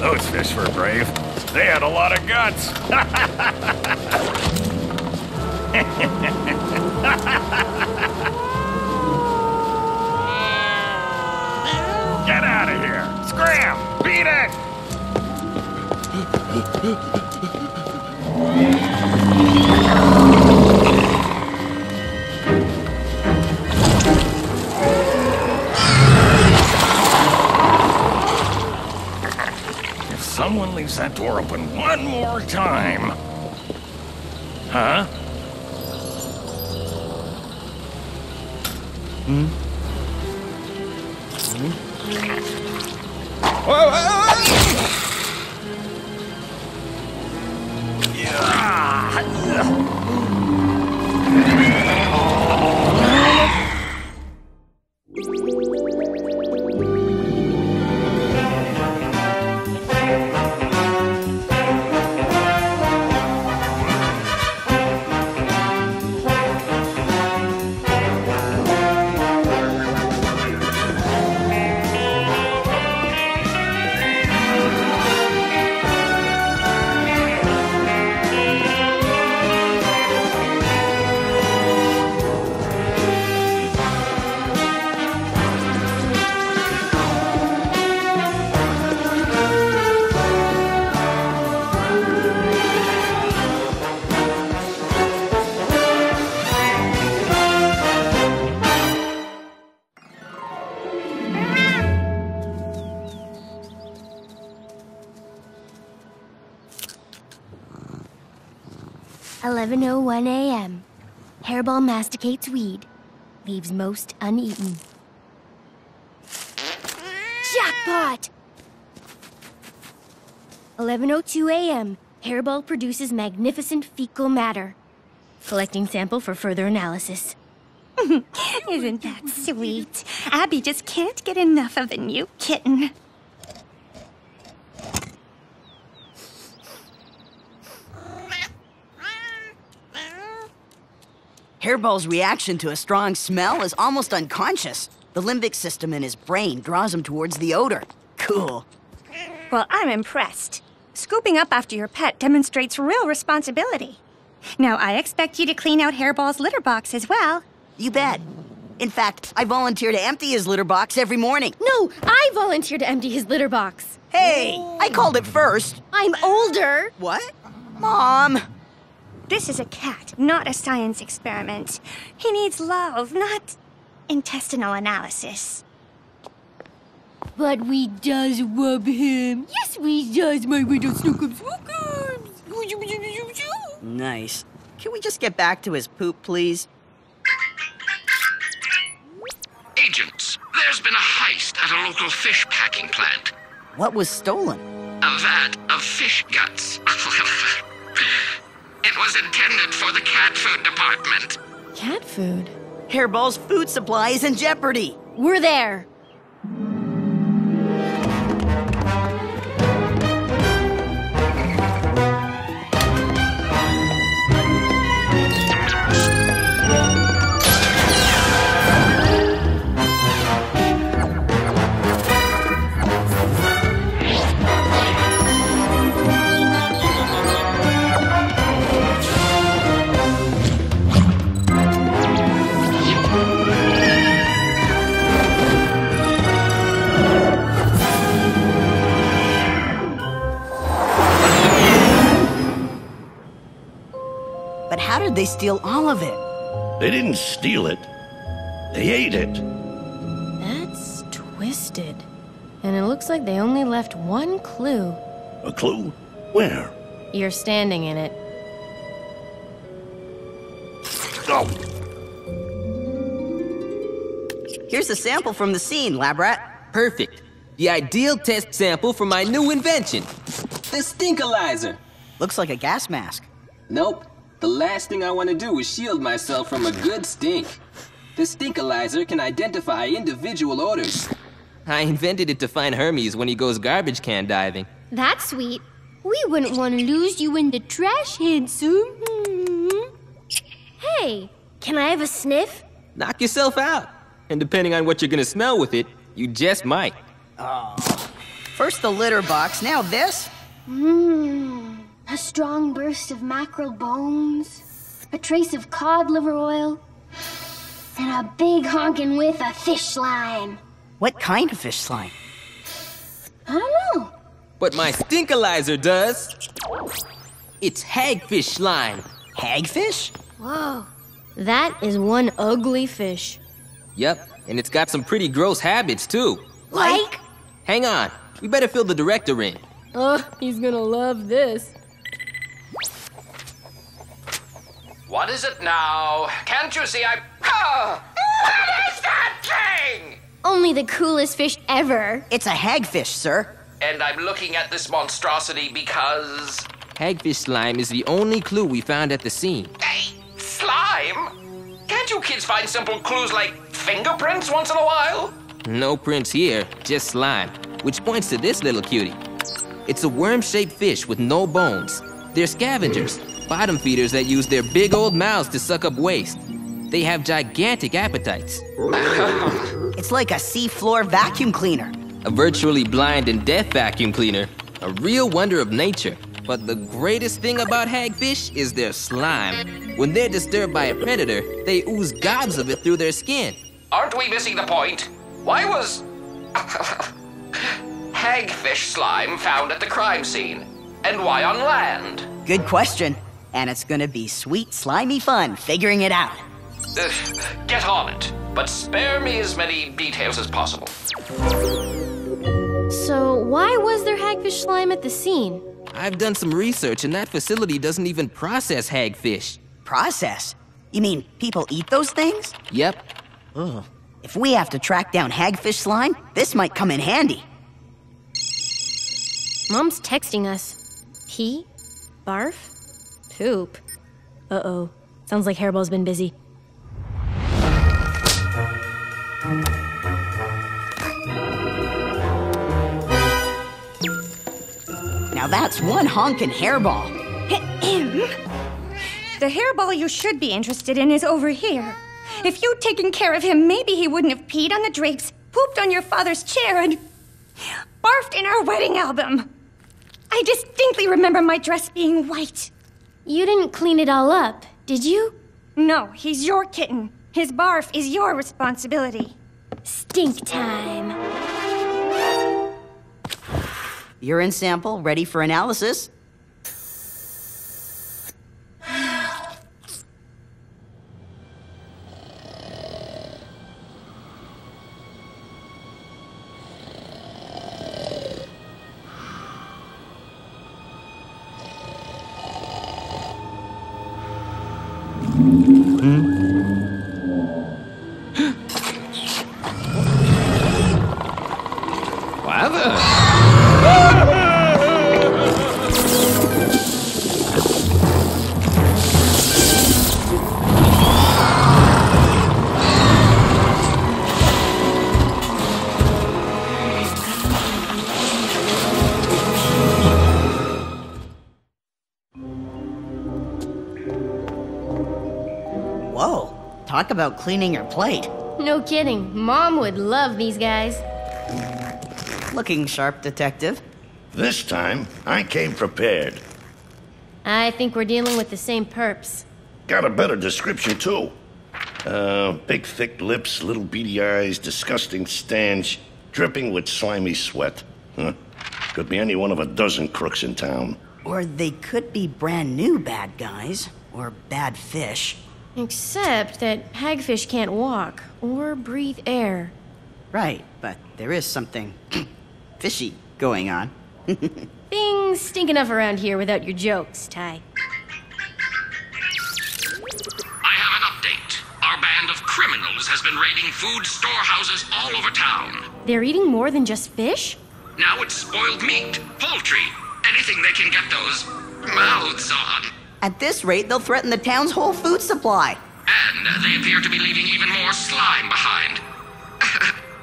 Those fish were brave. They had a lot of guts. Get out of here! Scram! Beat it! If someone leaves that door open one more time... Huh? Whoa, "11:01 a.m. Hairball masticates weed, leaves most uneaten." Jackpot! 11:02 a.m. Hairball produces magnificent fecal matter, collecting sample for further analysis. Isn't that sweet? Abby just can't get enough of the new kitten. Hairball's reaction to a strong smell is almost unconscious. The limbic system in his brain draws him towards the odor. Cool. Well, I'm impressed. Scooping up after your pet demonstrates real responsibility. Now, I expect you to clean out Hairball's litter box as well. You bet. In fact, I volunteer to empty his litter box every morning. No, I volunteer to empty his litter box. Hey, I called it first. I'm older. What? Mom! This is a cat, not a science experiment. He needs love, not intestinal analysis. But we does rub him. Yes, we does, my widow snookums. Nice. Can we just get back to his poop, please? Agents, there's been a heist at a local fish packing plant. What was stolen? A vat of fish guts. It was intended for the cat food department. Cat food? Hairball's food supply is in jeopardy. We're there. But how did they steal all of it? They didn't steal it. They ate it. That's twisted. And it looks like they only left one clue. A clue? Where? You're standing in it. Oh! Here's a sample from the scene, lab rat. Perfect. The ideal test sample for my new invention. The Stinkalizer. Looks like a gas mask. Nope. The last thing I want to do is shield myself from a good stink. The Stinkalizer can identify individual odors. I invented it to find Hermes when he goes garbage can diving. That's sweet. We wouldn't want to lose you in the trash, handsome. Hey, can I have a sniff? Knock yourself out. And depending on what you're gonna smell with it, you just might. Oh. First the litter box, now this? A strong burst of mackerel bones, a trace of cod liver oil, and a big honkin' whiff of fish slime. What kind of fish slime? I don't know. But my stinkalizer does. It's hagfish slime. Hagfish? Whoa. That is one ugly fish. Yep, and it's got some pretty gross habits, too. Like? Hang on, we better fill the director in. Oh, he's gonna love this. What is it now? Can't you see I... Ah! What is that thing? Only the coolest fish ever. It's a hagfish, sir. And I'm looking at this monstrosity because... Hagfish slime is the only clue we found at the scene. Hey, slime? Can't you kids find simple clues like fingerprints once in a while? No prints here, just slime, which points to this little cutie. It's a worm-shaped fish with no bones. They're scavengers, bottom feeders that use their big old mouths to suck up waste. They have gigantic appetites. It's like a seafloor vacuum cleaner. A virtually blind and deaf vacuum cleaner. A real wonder of nature. But the greatest thing about hagfish is their slime. When they're disturbed by a predator, they ooze gobs of it through their skin. Aren't we missing the point? Why was... hagfish slime found at the crime scene? And why on land? Good question. And it's gonna be sweet, slimy fun figuring it out. Get on it, but spare me as many details as possible. So why was there hagfish slime at the scene? I've done some research and that facility doesn't even process hagfish. Process? You mean people eat those things? Yep. Ugh. If we have to track down hagfish slime, this might come in handy. Mom's texting us. Pee? Barf? Poop. Uh-oh. Sounds like Hairball's been busy. Now that's one honkin' hairball. The hairball you should be interested in is over here. If you'd taken care of him, maybe he wouldn't have peed on the drapes, pooped on your father's chair, and barfed in our wedding album. I distinctly remember my dress being white. You didn't clean it all up, did you? No, he's your kitten. His barf is your responsibility. Stink time. Urine sample ready for analysis. Whoa, talk about cleaning your plate. No kidding. Mom would love these guys. Looking sharp, detective. This time, I came prepared. I think we're dealing with the same perps. Got a better description, too. Big thick lips, little beady eyes, disgusting stench, dripping with slimy sweat. Huh. Could be any one of a dozen crooks in town. Or they could be brand new bad guys. Or bad fish. Except that hagfish can't walk or breathe air. Right, but there is something fishy going on. Things stink enough around here without your jokes, Ty. I have an update. Our band of criminals has been raiding food storehouses all over town. They're eating more than just fish? Now it's spoiled meat, poultry, anything they can get those mouths on. At this rate, they'll threaten the town's whole food supply. And they appear to be leaving even more slime behind.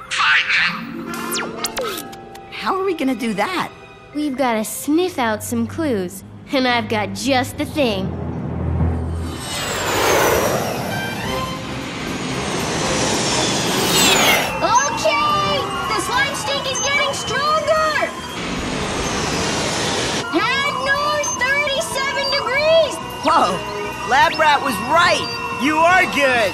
Fine then. How are we gonna do that? We've got to sniff out some clues, and I've got just the thing. Okay! The slime stink is getting stronger! Whoa! Lab Rat was right! You are good!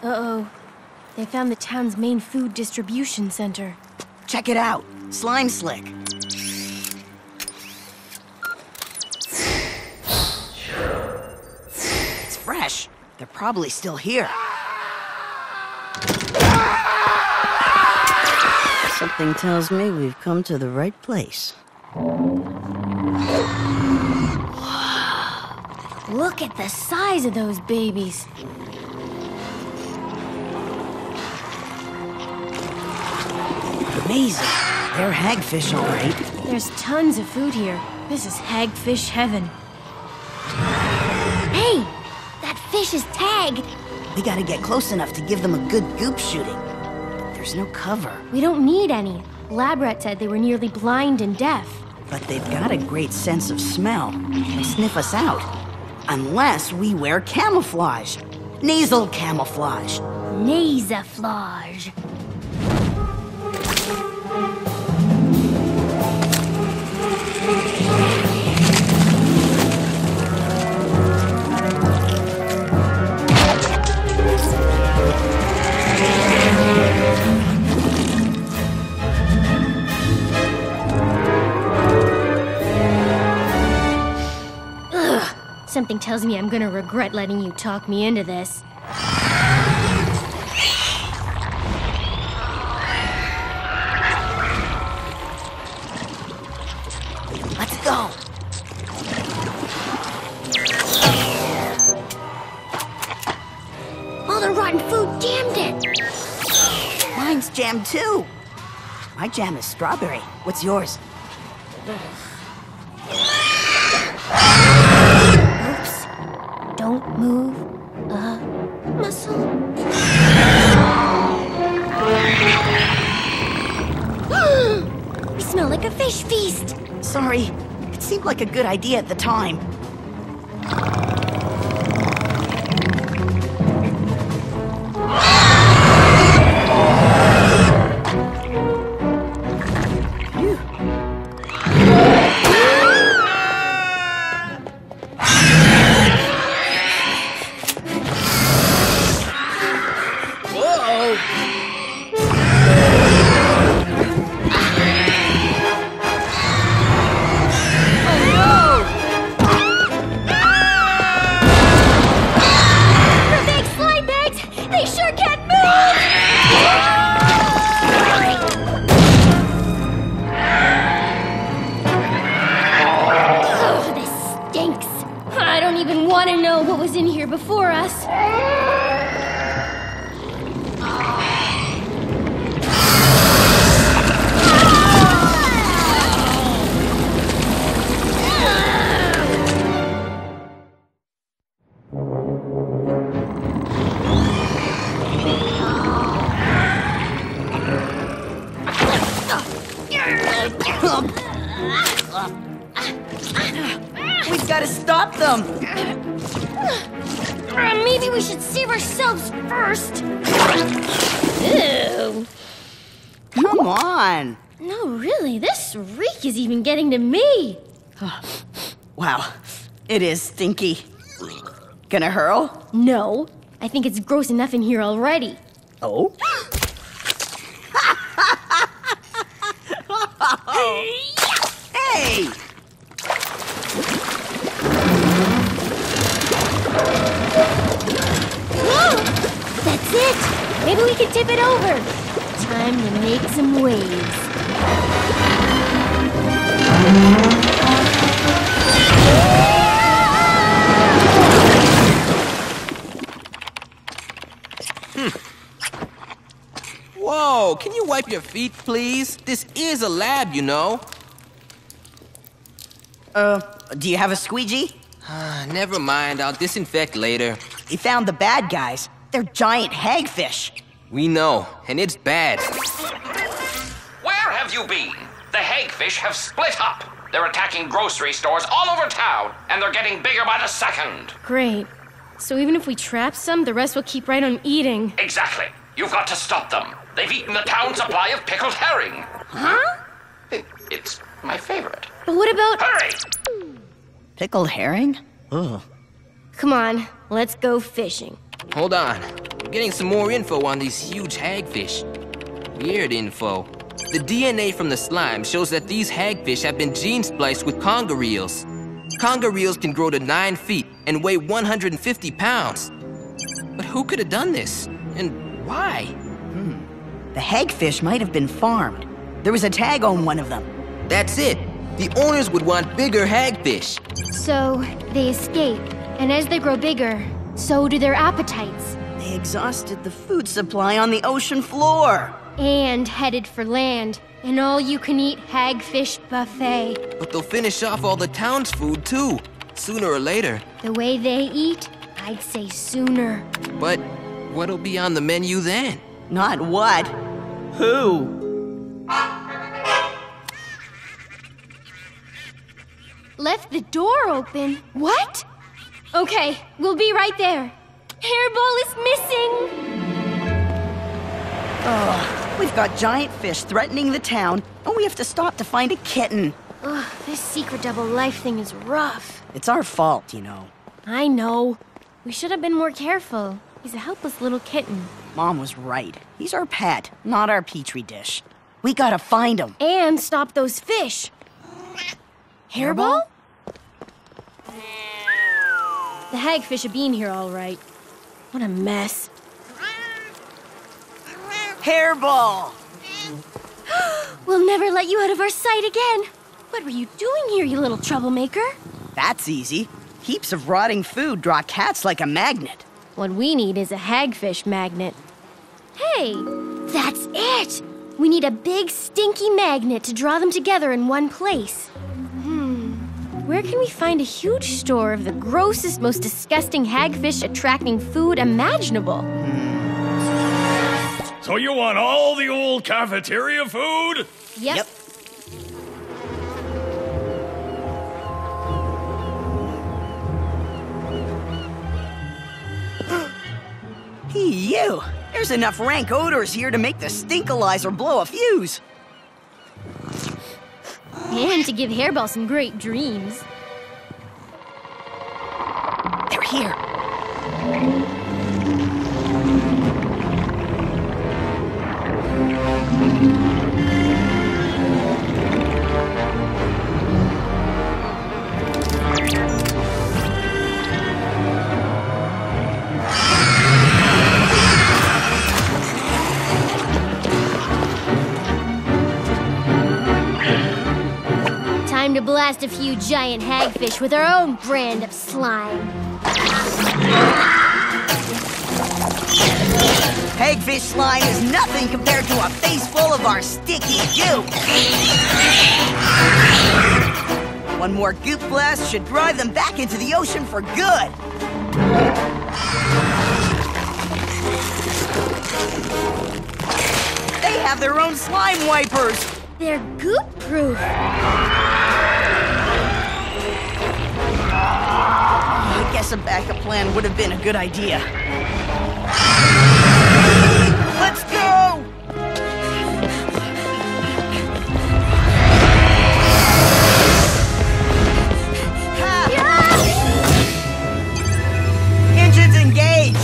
Uh-oh. They found the town's main food distribution center. Check it out. Slime Slick. It's fresh. They're probably still here. Something tells me we've come to the right place. Look at the size of those babies. Amazing. They're hagfish, all right. There's tons of food here. This is hagfish heaven. Hey! That fish is tagged! We gotta get close enough to give them a good goop shooting. There's no cover, We don't need any. Lab Rat said they were nearly blind and deaf. but they've got a great sense of smell. They'll sniff us out. Unless we wear camouflage. Nasal camouflage. Nasaflage. Something tells me I'm gonna regret letting you talk me into this. Let's go. All the rotten food jammed it! Mine's jam too. My jam is strawberry. What's yours? Oops. Don't move a muscle. We smell like a fish feast! Sorry. It seemed like a good idea at the time. The big slime bags! They sure can't move! Oh, this stinks! I don't even want to know what was in here before us. We've got to stop them. Maybe we should save ourselves first! Ew. Come on. No, really, this reek is even getting to me. Wow. It is stinky. Gonna hurl? No, I think it's gross enough in here already. Oh? Hey! Whoa! That's it! Maybe we can tip it over. Time to make some waves. Whoa, can you wipe your feet, please? This is a lab, you know. Do you have a squeegee? Never mind, I'll disinfect later. We found the bad guys. They're giant hagfish. We know, and it's bad. Where have you been? The hagfish have split up. They're attacking grocery stores all over town, and they're getting bigger by the second. Great. So even if we trap some, the rest will keep right on eating. Exactly. You've got to stop them. They've eaten the town supply of pickled herring. Huh? It's my favorite. But what about... Hurry! Pickled herring? Ugh. Come on, let's go fishing. Hold on. I'm getting some more info on these huge hagfish. Weird info. The DNA from the slime shows that these hagfish have been gene spliced with conger eels. Conger eels can grow to 9 feet and weigh 150 pounds. But who could have done this? And why? The hagfish might have been farmed. There was a tag on one of them. That's it. The owners would want bigger hagfish. So, they escape, and as they grow bigger, so do their appetites. They exhausted the food supply on the ocean floor. And headed for land, an all-you-can-eat hagfish buffet. But they'll finish off all the town's food too, sooner or later. The way they eat, I'd say sooner. But what'll be on the menu then? Not what. Who? Left the door open? What? Okay, we'll be right there. Hairball is missing! We've got giant fish threatening the town, and we have to stop to find a kitten. Ugh, this secret double life thing is rough. It's our fault, you know. I know. We should have been more careful. He's a helpless little kitten. Mom was right. He's our pet, not our petri dish. We gotta find him. And stop those fish. Hairball? The hagfish have been here all right. What a mess. Hairball! We'll never let you out of our sight again. What were you doing here, you little troublemaker? That's easy. Heaps of rotting food draw cats like a magnet. What we need is a hagfish magnet. Hey, that's it! We need a big, stinky magnet to draw them together in one place. Where can we find a huge store of the grossest, most disgusting hagfish attracting food imaginable? So you want all the old cafeteria food? Yep. Hey, you! There's enough rank odors here to make the stinkalizer blow a fuse. And to give Hairball some great dreams. They're here. Time to blast a few giant hagfish with our own brand of slime. Hagfish slime is nothing compared to a face full of our sticky goop. One more goop blast should drive them back into the ocean for good. They have their own slime wipers. They're goop-proof. I guess a backup plan would have been a good idea. Let's go! Engines engaged!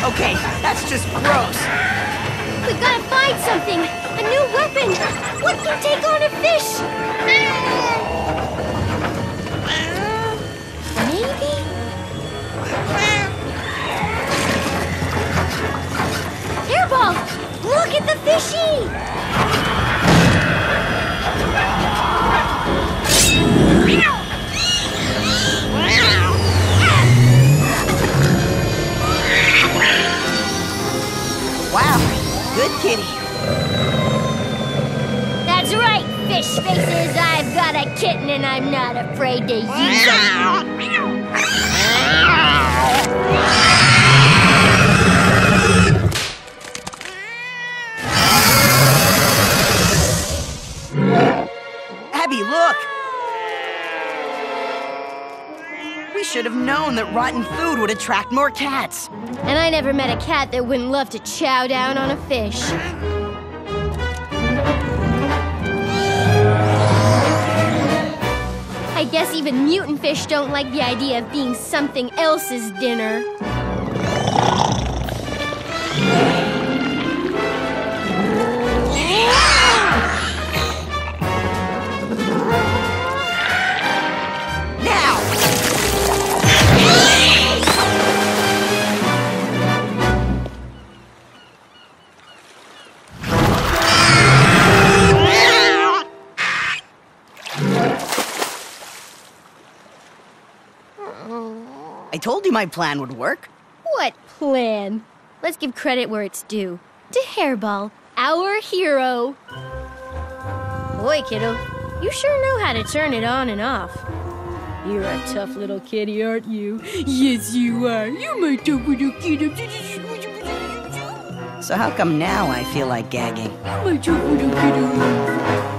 Okay, that's just gross. We gotta find something! A new weapon! What can take on a fish? Maybe? Hairball! Look at the fishy! Wow, good kitty. That's right, fish faces! I've got a kitten and I'm not afraid to use it. should have known that rotten food would attract more cats. And I never met a cat that wouldn't love to chow down on a fish. I guess even mutant fish don't like the idea of being something else's dinner. I told you my plan would work. What plan? Let's give credit where it's due. To Hairball, our hero. Boy, kiddo, you sure know how to turn it on and off. You're a tough little kitty, aren't you? Yes, you are. You're my tough little kiddo. So how come now I feel like gagging? You're my tough little kiddo.